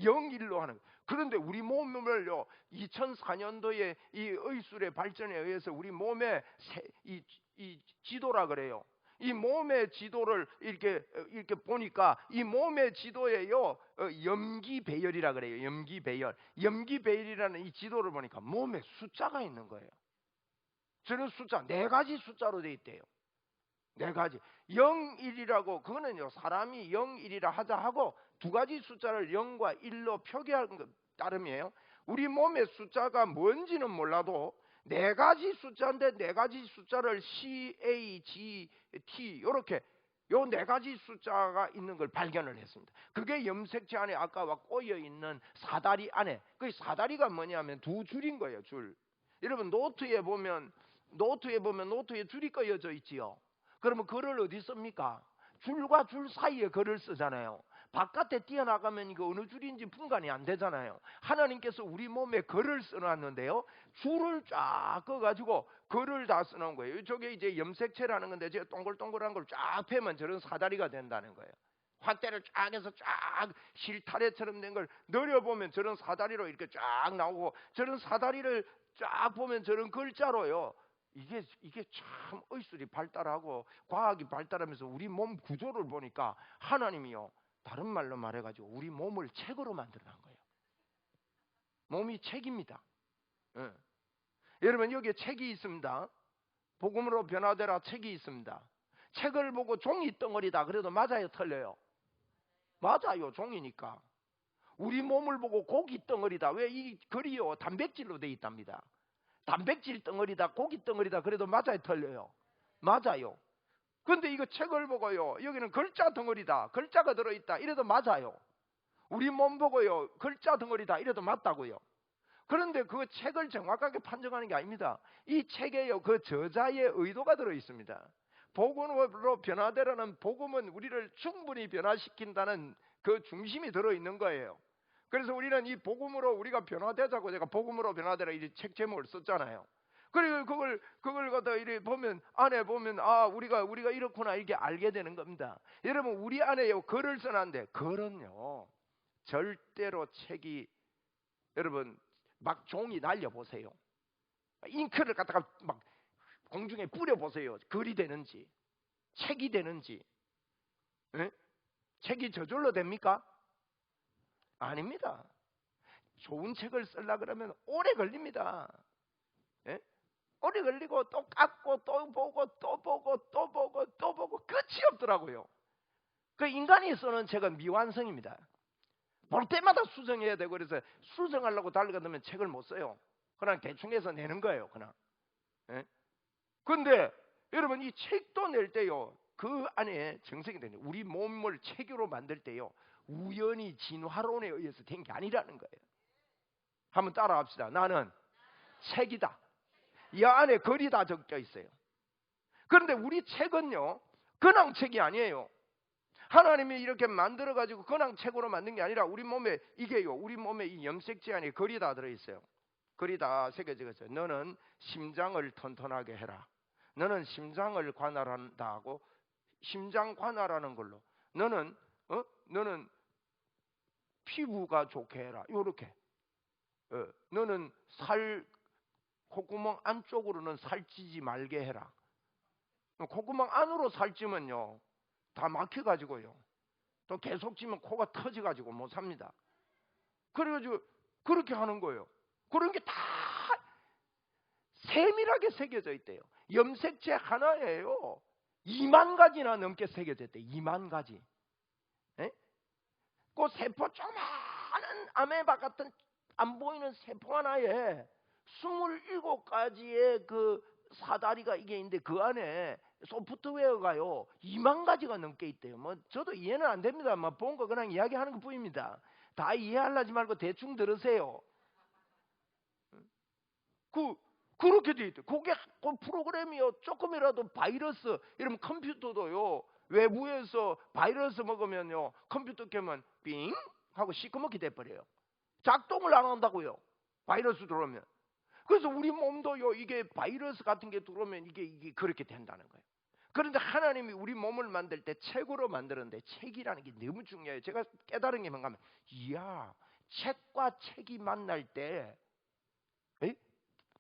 [SPEAKER 1] 01로 하는 거예요. 그런데 우리 몸을요 2004년도에 이 의술의 발전에 의해서 우리 몸의 이 지도라 그래요. 이 몸의 지도를 이렇게 보니까 이 몸의 지도에요 염기 배열이라 그래요. 염기 배열이라는 이 지도를 보니까 몸에 숫자가 있는 거예요. 저는 숫자 4가지 숫자로 돼 있대요. 4가지 0, 1이라고, 그거는요 사람이 0, 1이라 하자 하고 2가지 숫자를 0과 1로 표기하는 것 따름이에요. 우리 몸의 숫자가 뭔지는 몰라도 4가지 숫자인데 4가지 숫자를 CAGT 이렇게 요 4가지 숫자가 있는 걸 발견을 했습니다. 그게 염색체 안에 아까 꼬여 있는 사다리 안에, 그 사다리가 뭐냐면 2줄인 거예요. 줄. 여러분 노트에 보면 노트에 줄이 꺼여져 있지요. 그러면 글을 어디 씁니까? 줄과 줄 사이에 글을 쓰잖아요. 바깥에 띄어나가면 이거 어느 줄인지 분간이 안 되잖아요. 하나님께서 우리 몸에 글을 써놨는데요, 줄을 쫙 꺼가지고 글을 다 써놓은 거예요. 저게 이제 염색체라는 건데 제가 동글동글한 걸 쫙 펴면 저런 사다리가 된다는 거예요. 확대를 쫙 해서 쫙 실타래처럼 된 걸 늘려보면 저런 사다리로 이렇게 쫙 나오고, 저런 사다리를 쫙 보면 저런 글자로요, 이게 참 의술이 발달하고 과학이 발달하면서 우리 몸 구조를 보니까 하나님이요 다른 말로 말해가지고 우리 몸을 책으로 만들어낸 거예요. 몸이 책입니다. 예. 여러분 여기에 책이 있습니다. 복음으로 변화되라 책이 있습니다. 책을 보고 종이 덩어리다 그래도 맞아요, 틀려요? 맞아요, 종이니까. 우리 몸을 보고 고기 덩어리다. 왜? 이 글이요 단백질로 돼 있답니다. 단백질 덩어리다, 고기 덩어리다 그래도 맞아요, 틀려요? 맞아요. 근데 이거 책을 보고요, 여기는 글자 덩어리다, 글자가 들어있다 이래도 맞아요. 우리 몸 보고요, 글자 덩어리다 이래도 맞다고요. 그런데 그 책을 정확하게 판정하는 게 아닙니다. 이 책에요 그 저자의 의도가 들어있습니다. 복음으로 변화되라는 복음은 우리를 충분히 변화시킨다는 그 중심이 들어있는 거예요. 그래서 우리는 이 복음으로 우리가 변화되자고 제가 복음으로 변화되라 이 책 제목을 썼잖아요. 그리고 그걸 갖다 이렇게 보면 안에 보면 아 우리가 이렇구나 이렇게 알게 되는 겁니다. 여러분 우리 안에요 글을 써놨는데 글은요 절대로 책이 여러분 막 종이 날려 보세요. 잉크를 갖다가 막 공중에 뿌려 보세요. 글이 되는지 책이 되는지. 에? 책이 저절로 됩니까? 아닙니다. 좋은 책을 쓰려고 그러면 오래 걸립니다. 에? 오래 걸리고 또 깎고 또 보고 또 보고 또 보고 또 보고 끝이 없더라고요. 그 인간이 쓰는 책은 미완성입니다. 볼 때마다 수정해야 되고 그래서 수정하려고 달려가면 책을 못 써요. 그냥 대충 해서 내는 거예요. 그냥. 그런데 여러분 이 책도 낼 때요 그 안에 정성이 되는 우리 몸을 책으로 만들 때요 우연히 진화론에 의해서 된 게 아니라는 거예요. 한번 따라합시다. 나는 책이다. 이 안에 글이 다 적혀 있어요. 그런데 우리 책은요 그냥 책이 아니에요. 하나님이 이렇게 만들어 가지고 그냥 책으로 만든 게 아니라 우리 몸에 이게요 우리 몸에 이 염색체 안에 글이 다 들어 있어요. 글이 다 새겨져 있어요. 너는 심장을 튼튼하게 해라. 너는 심장을 관할한다 하고 심장 관할하는 걸로 너는 피부가 좋게 해라. 요렇게 너는 콧구멍 안쪽으로는 살찌지 말게 해라. 콧구멍 안으로 살찌면요 다 막혀가지고요 또 계속 찌면 코가 터져가지고 못 삽니다. 그래가지고 그렇게 하는 거예요. 그런 게 다 세밀하게 새겨져 있대요. 염색체 하나에요 2만 가지나 넘게 새겨져 있대요. 2만 가지. 그 세포 조그마한 아메바 같은 안 보이는 세포 하나에 27가지의 그 사다리가 이게 있는데 그 안에 소프트웨어가요 2만 가지가 넘게 있대요. 뭐 저도 이해는 안 됩니다. 뭐 본 거 그냥 이야기하는 것 뿐입니다. 다 이해하려지 말고 대충 들으세요. 그렇게 돼 있대요. 그게 그 프로그램이요 조금이라도 바이러스 이러면 컴퓨터도요 외부에서 바이러스 먹으면요 컴퓨터 켜면 삥 하고 시커멓게 돼버려요. 작동을 안 한다고요. 바이러스 들어오면. 그래서 우리 몸도요 이게 바이러스 같은 게 들어오면 이게 그렇게 된다는 거예요. 그런데 하나님이 우리 몸을 만들 때 책으로 만드는데 책이라는 게 너무 중요해요. 제가 깨달은 게 뭔가 하면 이야 책과 책이 만날 때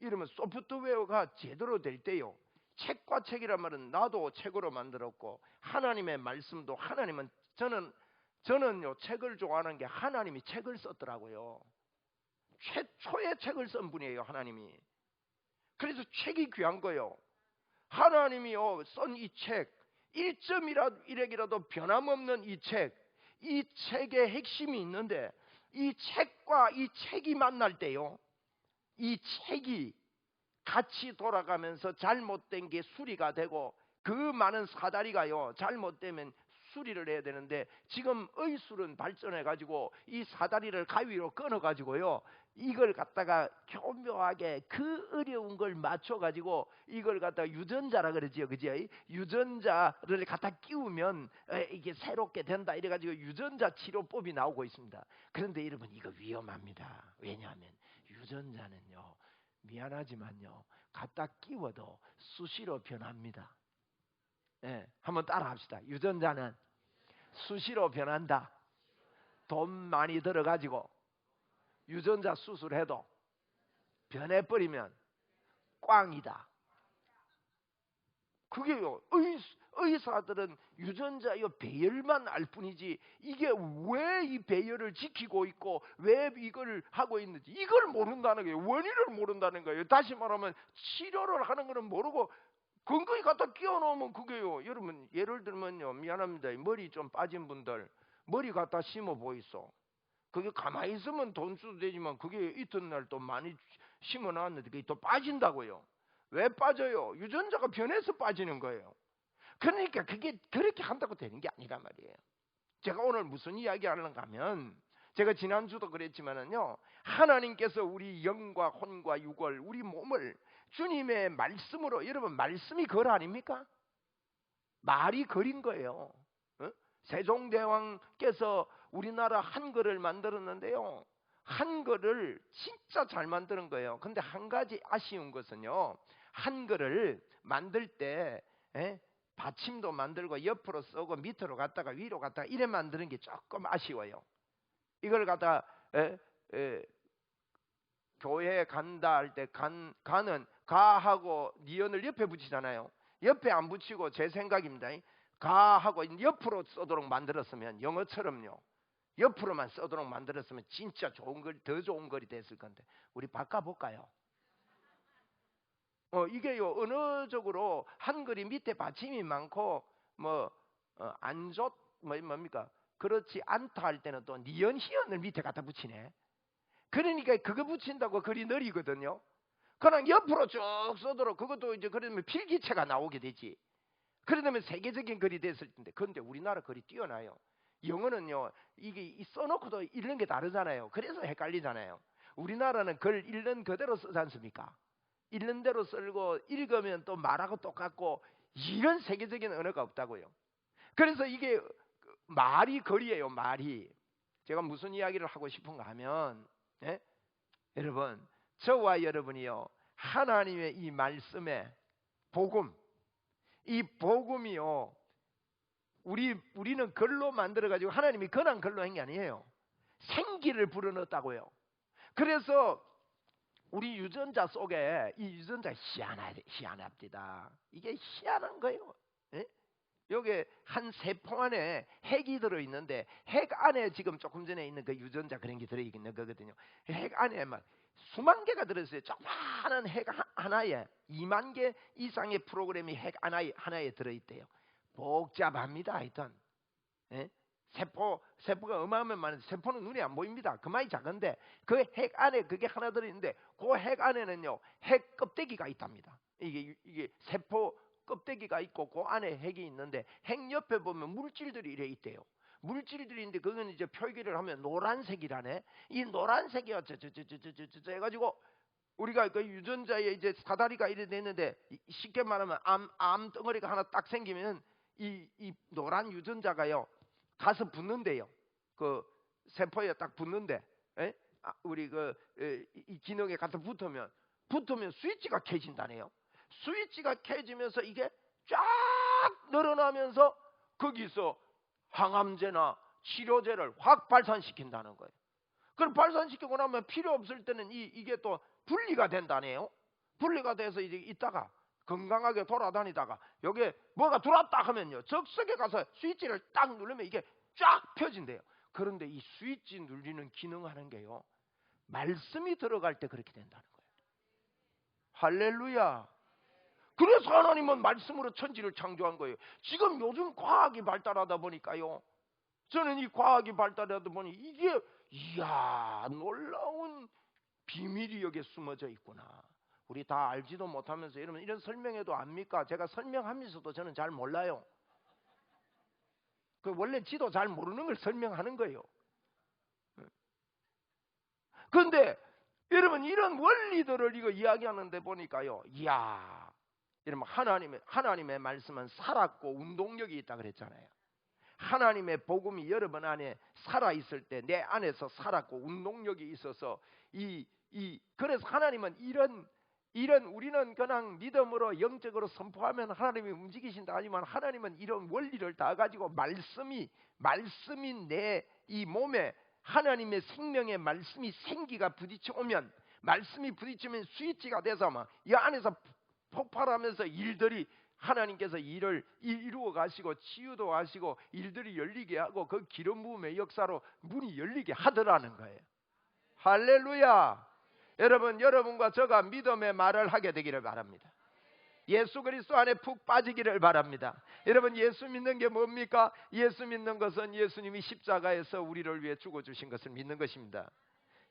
[SPEAKER 1] 이러면 소프트웨어가 제대로 될 때요 책과 책이란 말은 나도 책으로 만들었고 하나님의 말씀도 하나님은 저는요 책을 좋아하는 게 하나님이 책을 썼더라고요. 최초의 책을 쓴 분이에요 하나님이. 그래서 책이 귀한 거예요. 하나님이요 쓴 이 책 1점이라도 변함없는 이 책의 핵심이 있는데 이 책과 이 책이 만날 때요 이 책이 같이 돌아가면서 잘못된 게 수리가 되고 그 많은 사다리가요 잘못되면 수리를 해야 되는데 지금 의술은 발전해 가지고 이 사다리를 가위로 끊어 가지고요 이걸 갖다가 교묘하게 그 어려운 걸 맞춰 가지고 이걸 갖다가 유전자라 그러지요. 그죠? 유전자를 갖다 끼우면 이게 새롭게 된다 이래 가지고 유전자 치료법이 나오고 있습니다. 그런데 여러분 이거 위험합니다. 왜냐하면 유전자는요 미안하지만요 갖다 끼워도 수시로 변합니다. 한번 따라 합시다. 유전자는 수시로 변한다. 돈 많이 들어가지고 유전자 수술해도 변해버리면 꽝이다. 그게요, 의사들은 유전자요 배열만 알 뿐이지 이게 왜 이 배열을 지키고 있고 왜 이걸 하고 있는지 이걸 모른다는 거예요. 원인을 모른다는 거예요. 다시 말하면 치료를 하는 거는 모르고 근거에 갖다 끼워 놓으면 그게요. 여러분 예를 들면요, 미안합니다, 머리 좀 빠진 분들 머리 갖다 심어 보이소. 그게 가만히 있으면 돈 써도 되지만 그게 이튿날 또 많이 심어 놨는데 그게 또 빠진다고요. 왜 빠져요? 유전자가 변해서 빠지는 거예요. 그러니까 그게 그렇게 한다고 되는 게 아니란 말이에요. 제가 오늘 무슨 이야기 하려는가 하면, 제가 지난주도 그랬지만은요, 하나님께서 우리 영과 혼과 육을, 우리 몸을 주님의 말씀으로, 여러분 말씀이 걸 아닙니까? 말이 걸인 거예요. 세종대왕께서 우리나라 한글을 만들었는데요, 한글을 진짜 잘 만드는 거예요. 근데 한 가지 아쉬운 것은요, 한글을 만들 때 받침도 만들고 옆으로 쓰고 밑으로 갔다가 위로 갔다가 이래 만드는 게 조금 아쉬워요. 이걸 갖다 교회에 간다 할 때 가는 가하고 니은을 옆에 붙이잖아요. 옆에 안 붙이고, 제 생각입니다, 가하고 옆으로 쓰도록 만들었으면, 영어처럼요 옆으로만 쓰도록 만들었으면 진짜 좋은 글, 더 좋은 글이 됐을 건데 우리 바꿔볼까요? 이게요, 언어적으로 한글이 밑에 받침이 많고 뭡니까 그렇지 않다 할 때는 또 니은 희언을 밑에 갖다 붙이네. 그러니까 그거 붙인다고 글이 느리거든요. 그냥 옆으로 쭉 써도록, 그것도 이제 그러면 필기체가 나오게 되지. 그러면 세계적인 글이 됐을 텐데, 그런데 우리나라 글이 뛰어나요. 영어는요, 이게 써놓고도 읽는 게 다르잖아요. 그래서 헷갈리잖아요. 우리나라는 글 읽는 그대로 쓰지 않습니까? 읽는 대로 쓰고 읽으면 또 말하고 똑같고, 이런 세계적인 언어가 없다고요. 그래서 이게 말이 글이에요, 말이. 제가 무슨 이야기를 하고 싶은가 하면, 여러분, 저와 여러분이요, 하나님의 이 말씀의 복음, 이 복음이요, 우리는 글로 만들어가지고 하나님이 그냥 글로 한 게 아니에요. 생기를 불어넣었다고요. 그래서 우리 유전자 속에 이 유전자 희한합니다. 이게 희한한 거예요. 여기 한 세포 안에 핵이 들어있는데, 핵 안에 지금 조금 전에 있는 그 유전자 그런 게 들어있는 거거든요. 핵 안에 막 수만 개가 들어있어요. 조그마한 핵 하나에 2만 개 이상의 프로그램이 핵 하나에 들어있대요. 복잡합니다. 하여튼 세포가 어마어마한 많은데, 세포는 눈에 안 보입니다. 그만이 작은데 그 핵 안에 그게 하나 들어있는데, 그 핵 안에는요 핵 껍데기가 있답니다. 이게 세포 껍데기가 있고 그 안에 핵이 있는데, 핵 옆에 보면 물질들이 이래 있대요. 물질들이 있는데 그건 이제 표기를 하면 노란색이라네. 이 노란색이 어쩌저저저저저 해가지고 우리가 그 유전자에 이제 사다리가 이래 됐는데, 쉽게 말하면 암 덩어리가 하나 딱 생기면 이 노란 유전자가요 가서 붙는데요. 그 세포에 딱 붙는데, 우리 이 기능에 가서 붙으면 스위치가 켜진다네요. 스위치가 켜지면서 이게 쫙 늘어나면서 거기서 항암제나 치료제를 확 발산시킨다는 거예요. 그걸 발산시키고 나면 필요 없을 때는 이게 또 분리가 된다네요. 분리가 돼서 이제 있다가 건강하게 돌아다니다가 여기에 뭐가 들어왔다 하면요, 적석에 가서 스위치를 딱 누르면 이게 쫙 펴진대요. 그런데 이 스위치 눌리는 기능하는 게요, 말씀이 들어갈 때 그렇게 된다는 거예요. 할렐루야. 그래서 하나님은 말씀으로 천지를 창조한 거예요. 지금 요즘 과학이 발달하다 보니까요, 저는 이 과학이 발달하다 보니 이게 이야 놀라운 비밀이 여기에 숨어져 있구나. 우리 다 알지도 못하면서 여러분 이런 설명해도 압니까? 제가 설명하면서도 저는 잘 몰라요. 그 원래 지도 잘 모르는 걸 설명하는 거예요. 그런데 여러분 이런 원리들을 이거 이야기하는데 보니까요, 이야, 여러분 하나님의 말씀은 살았고 운동력이 있다 그랬잖아요. 하나님의 복음이 여러분 안에 살아 있을 때 내 안에서 살았고 운동력이 있어서 그래서 하나님은 이런 우리는 그냥 믿음으로 영적으로 선포하면 하나님이 움직이신다 하지만, 하나님은 이런 원리를 다 가지고 말씀이 내 이 몸에 하나님의 생명의 말씀이 생기가 부딪혀오면, 말씀이 부딪히면 스위치가 돼서 막 이 안에서 폭발하면서 일들이 하나님께서 일을 이루어 가시고 치유도 하시고 일들이 열리게 하고 그 기름 부음의 역사로 문이 열리게 하더라는 거예요. 할렐루야. 여러분, 여러분과 저가 믿음의 말을 하게 되기를 바랍니다. 예수 그리스도 안에 푹 빠지기를 바랍니다. 여러분, 예수 믿는 게 뭡니까? 예수 믿는 것은 예수님이 십자가에서 우리를 위해 죽어주신 것을 믿는 것입니다.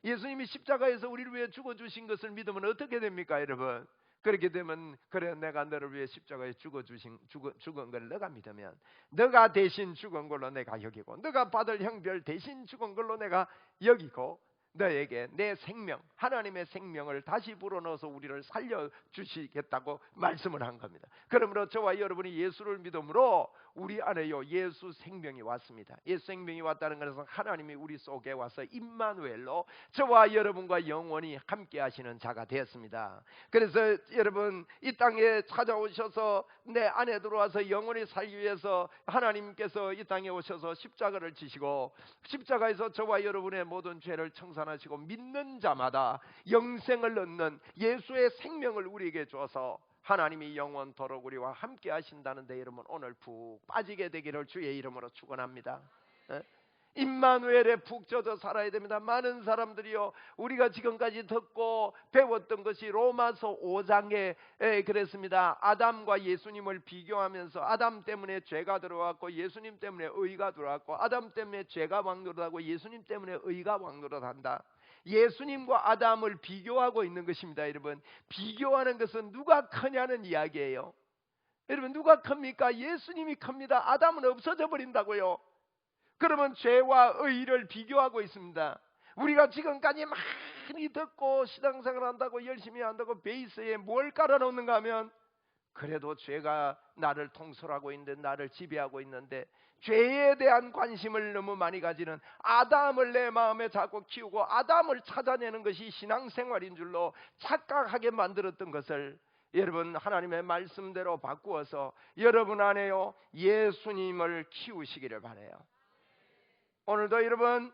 [SPEAKER 1] 예수님이 십자가에서 우리를 위해 죽어주신 것을 믿으면 어떻게 됩니까, 여러분? 그렇게 되면, 그래, 내가 너를 위해 십자가에 죽은 걸 너가 믿으면 너가 대신 죽은 걸로 내가 여기고, 너가 받을 형벌 대신 죽은 걸로 내가 여기고, 너에게 내 생명, 하나님의 생명을 다시 불어넣어서 우리를 살려주시겠다고 말씀을 한 겁니다. 그러므로 저와 여러분이 예수를 믿음으로 우리 안에요 예수 생명이 왔습니다. 예수 생명이 왔다는 것은 하나님이 우리 속에 와서 임마누엘로 저와 여러분과 영원히 함께 하시는 자가 되었습니다. 그래서 여러분, 이 땅에 찾아오셔서 내 안에 들어와서 영원히 살기 위해서 하나님께서 이 땅에 오셔서 십자가를 지시고, 십자가에서 저와 여러분의 모든 죄를 청산하시고 믿는 자마다 영생을 얻는 예수의 생명을 우리에게 줘서 하나님이 영원토록 우리와 함께 하신다는데, 여러분 오늘 푹 빠지게 되기를 주의 이름으로 축원합니다. 임마누엘에 푹 젖어 살아야 됩니다. 많은 사람들이요, 우리가 지금까지 듣고 배웠던 것이 로마서 5장에 그랬습니다. 아담과 예수님을 비교하면서 아담 때문에 죄가 들어왔고 예수님 때문에 의가 들어왔고, 아담 때문에 죄가 왕노릇하고 예수님 때문에 의가 왕노릇한다. 예수님과 아담을 비교하고 있는 것입니다. 여러분, 비교하는 것은 누가 크냐는 이야기예요. 여러분, 누가 큽니까? 예수님이 큽니다. 아담은 없어져 버린다고요. 그러면 죄와 의를 비교하고 있습니다. 우리가 지금까지 많이 듣고 신앙생활 한다고 열심히 한다고 베이스에 뭘 깔아놓는가 하면, 그래도 죄가 나를 통솔하고 있는데, 나를 지배하고 있는데, 죄에 대한 관심을 너무 많이 가지는, 아담을 내 마음에 자꾸 키우고 아담을 찾아내는 것이 신앙생활인 줄로 착각하게 만들었던 것을 여러분 하나님의 말씀대로 바꾸어서 여러분 안에요 예수님을 키우시기를 바라요. 오늘도 여러분,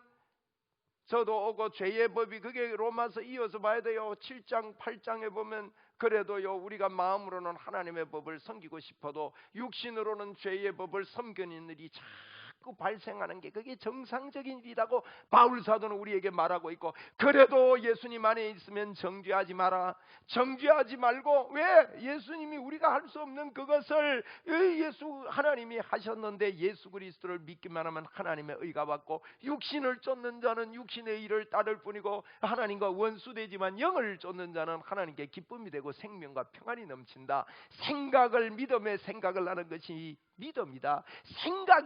[SPEAKER 1] 저도 오고 죄의 법이, 그게 로마서 이어서 봐야 돼요. 7장 8장에 보면 그래도요 우리가 마음으로는 하나님의 법을 섬기고 싶어도 육신으로는 죄의 법을 섬기는 일이 자꾸 발생하는 게, 그게 정상적인 일이라고 바울 사도는 우리에게 말하고 있고, 그래도 예수님 안에 있으면 정죄하지 마라. 정죄하지 말고, 왜? 예수님이 우리가 할 수 없는 그것을 예수 하나님이 하셨는데, 예수 그리스도를 믿기만 하면 하나님의 의가 받고, 육신을 쫓는 자는 육신의 일을 따를 뿐이고 하나님과 원수되지만 영을 쫓는 자는 하나님께 기쁨이 되고 생명과 평안이 넘친다. 생각을, 믿음의 생각을 하는 것이 믿음이다.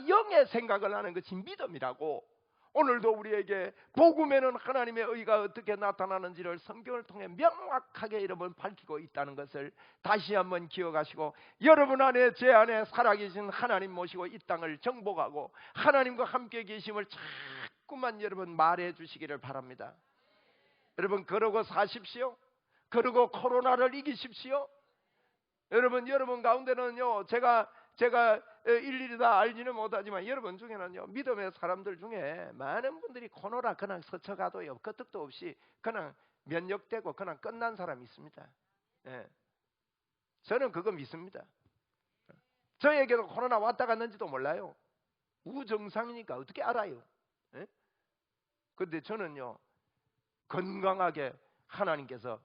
[SPEAKER 1] 영의 생각을 하는 것이 믿음이라고. 오늘도 우리에게 복음에는 하나님의 의가 어떻게 나타나는지를 성경을 통해 명확하게 여러분 밝히고 있다는 것을 다시 한번 기억하시고, 여러분 안에, 제 안에 살아계신 하나님 모시고 이 땅을 정복하고 하나님과 함께 계심을 자꾸만 여러분 말해 주시기를 바랍니다. 여러분, 그러고 사십시오. 그러고 코로나를 이기십시오. 여러분 가운데는요, 제가 일일이 다 알지는 못하지만 여러분 중에는요, 믿음의 사람들 중에 많은 분들이 코로나 그냥 스쳐가도요 끄떡도 없이 그냥 면역되고 그냥 끝난 사람이 있습니다. 저는 그거 믿습니다. 저에게도 코로나 왔다 갔는지도 몰라요. 우정상이니까 어떻게 알아요? 그런데 저는요, 건강하게 하나님께서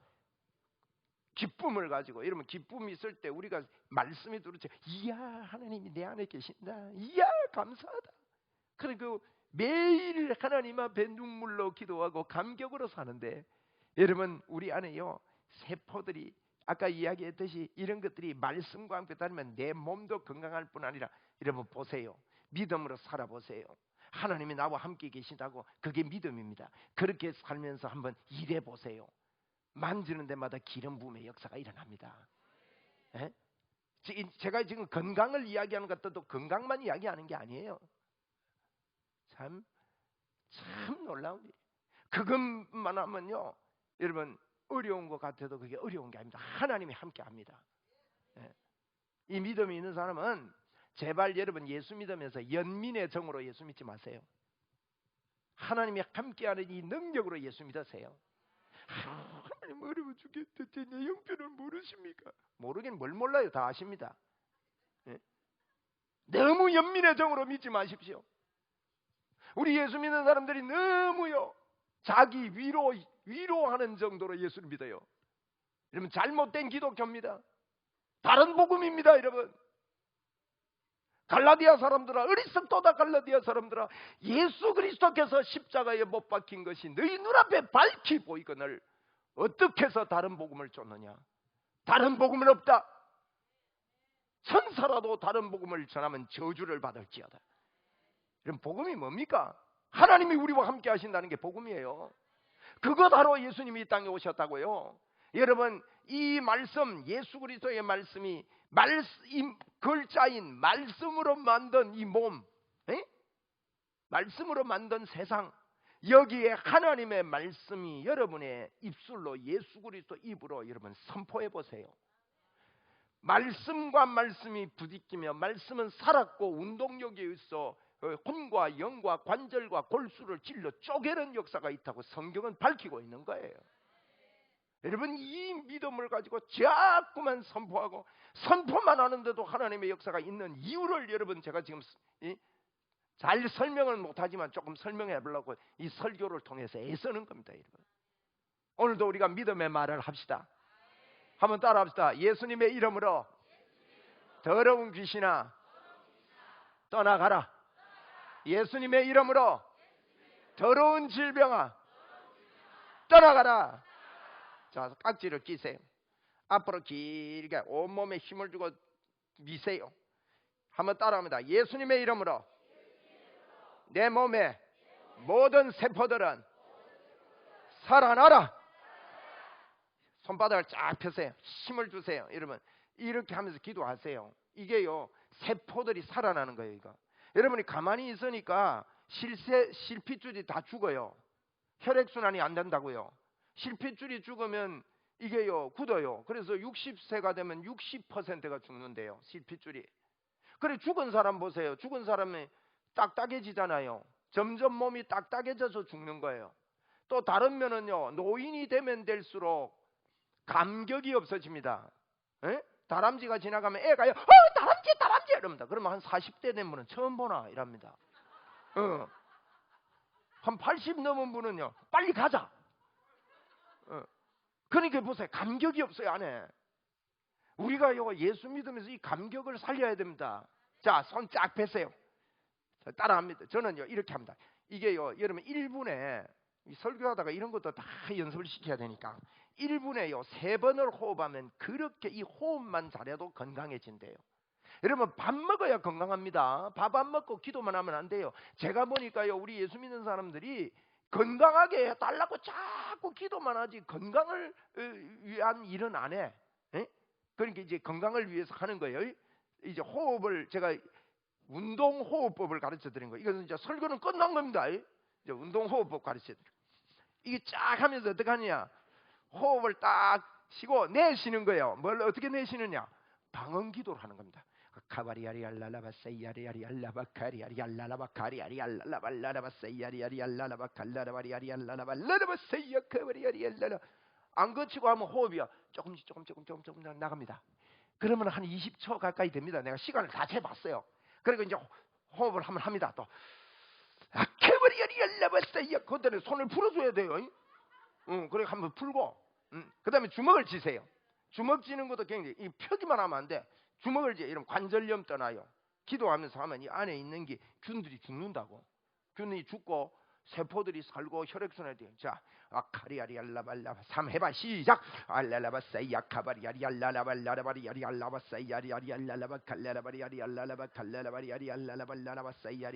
[SPEAKER 1] 기쁨을 가지고, 이러면 기쁨이 있을 때 우리가 말씀이 들어오죠. 이야, 하나님이 내 안에 계신다. 이야, 감사하다. 그리고 매일 하나님 앞에 눈물로 기도하고 감격으로 사는데, 여러분 우리 안에요 세포들이, 아까 이야기했듯이 이런 것들이 말씀과 함께 다니면 내 몸도 건강할 뿐 아니라, 여러분 보세요. 믿음으로 살아보세요. 하나님이 나와 함께 계신다고, 그게 믿음입니다. 그렇게 살면서 한번 일해 보세요. 만지는 데마다 기름 부음의 역사가 일어납니다. 제가 지금 건강을 이야기하는 것도 건강만 이야기하는 게 아니에요. 참 놀라운 일. 그것만 하면요, 여러분 어려운 것 같아도 그게 어려운 게 아닙니다. 하나님이 함께 합니다. 이 믿음이 있는 사람은 제발 여러분 예수 믿으면서 연민의 정으로 예수 믿지 마세요. 하나님이 함께하는 이 능력으로 예수 믿으세요. 하나님 어려워 죽겠다. 내 형편을 모르십니까? 모르긴 뭘 몰라요. 다 아십니다. 너무 연민의 정으로 믿지 마십시오. 우리 예수 믿는 사람들이 너무요 자기 위로하는 정도로 예수를 믿어요. 여러분, 잘못된 기독교입니다. 다른 복음입니다. 여러분, 갈라디아 사람들아, 어리석도다 갈라디아 사람들아, 예수 그리스도께서 십자가에 못 박힌 것이 너희 눈앞에 밝히 보이거늘 어떻게 해서 다른 복음을 쫓느냐? 다른 복음은 없다. 천사라도 다른 복음을 전하면 저주를 받을지어다. 그럼 복음이 뭡니까? 하나님이 우리와 함께 하신다는 게 복음이에요. 그것 하러 예수님이 이 땅에 오셨다고요. 여러분, 이 말씀, 예수 그리스도의 말씀이 글자인 말씀으로 만든 이 몸, 말씀으로 만든 세상, 여기에 하나님의 말씀이 여러분의 입술로, 예수 그리스도 입으로 여러분 선포해 보세요. 말씀과 말씀이 부딪히며, 말씀은 살았고 운동력이 있어 혼과 영과 관절과 골수를 찔러 쪼개는 역사가 있다고 성경은 밝히고 있는 거예요. 여러분, 이 믿음을 가지고 자꾸만 선포하고, 선포만 하는데도 하나님의 역사가 있는 이유를 여러분, 제가 지금 잘 설명을 못하지만 조금 설명해 보려고 이 설교를 통해서 애쓰는 겁니다. 여러분, 오늘도 우리가 믿음의 말을 합시다. 한번 따라 합시다. 예수님의 이름으로 더러운 귀신아 떠나가라. 예수님의 이름으로 더러운 질병아 떠나가라. 자, 깍지를 끼세요. 앞으로 길게 온몸에 힘을 주고 미세요. 한번 따라합니다. 예수님의 이름으로 내 몸의 모든 세포들은 살아나라. 손바닥을 쫙 펴세요. 힘을 주세요. 여러분, 이렇게 하면서 기도하세요. 이게요, 세포들이 살아나는 거예요. 이거 여러분이 가만히 있으니까 실핏줄이 다 죽어요. 혈액순환이 안 된다고요. 실핏줄이 죽으면 이게요 굳어요. 그래서 60세가 되면 60%가 죽는데요, 실핏줄이. 그래, 죽은 사람 보세요. 죽은 사람이 딱딱해지잖아요. 점점 몸이 딱딱해져서 죽는 거예요. 또 다른 면은요, 노인이 되면 될수록 감격이 없어집니다. 다람쥐가 지나가면 애가요, 다람쥐 이럽니다. 그러면 한 40대 된 분은 처음 보나 이랍니다. 한 80 넘은 분은요, 빨리 가자. 그러니까 보세요, 감격이 없어요 안에. 우리가요, 예수 믿으면서 이 감격을 살려야 됩니다. 자, 손 쫙 펴세요. 따라합니다. 저는요 이렇게 합니다. 이게요, 여러분 1분에 설교하다가 이런 것도 다 연습을 시켜야 되니까 1분에요 3번을 호흡하면 그렇게 이 호흡만 잘해도 건강해진대요. 여러분, 밥 먹어야 건강합니다. 밥 안 먹고 기도만 하면 안 돼요. 제가 보니까요, 우리 예수 믿는 사람들이 건강하게 해달라고 자꾸 기도만 하지 건강을 위한 일은 안 해. 그러니까 이제 건강을 위해서 하는 거예요. 이제 호흡을, 제가 운동호흡법을 가르쳐 드린 거예요. 이것은 이제 설교는 끝난 겁니다. 이제 운동호흡법 가르쳐 드려요. 이게 쫙 하면서 어떻게 하느냐, 호흡을 딱 쉬고 내쉬는 거예요. 뭘 어떻게 내쉬느냐, 방언 기도를 하는 겁니다. 카바리아리 알라라바세이야리아리 알라바카리아리 알라라바카리아리 알라라발라라바세이야리아리 알라라바칼라라바리아리 알라라발라라바세이야 카바리아리 알라라. 안 거치고 하면 호흡이요 조금씩 나갑니다. 그러면 한 20초 가까이 됩니다. 내가 시간을 다 재봤어요. 그리고 이제 호흡을 한번 합니다. 또 카바리아리 알라바세이야, 그때는 손을 풀어줘야 돼요. 그래 한번 풀고, 그 다음에 주먹을 쥐세요. 주먹 쥐는 것도 굉장히, 이 펴기만 하면 안 돼. 주먹을 쥐, 이런 관절염 떠나요. 기도하면서 하면 이 안에 있는 게 균들이 죽는다고. 균이 죽고 세포들이 살고 혈액순환이 돼요. 자, 아카리아리 알라발라 3 해봐. 시작. 알라라바사이야 카바리아리 알라라발라라바리아리 알라바사이야리 알라라바 칼라라바리아리 알라라바 칼라라바리아리 알라라발라라바사이야리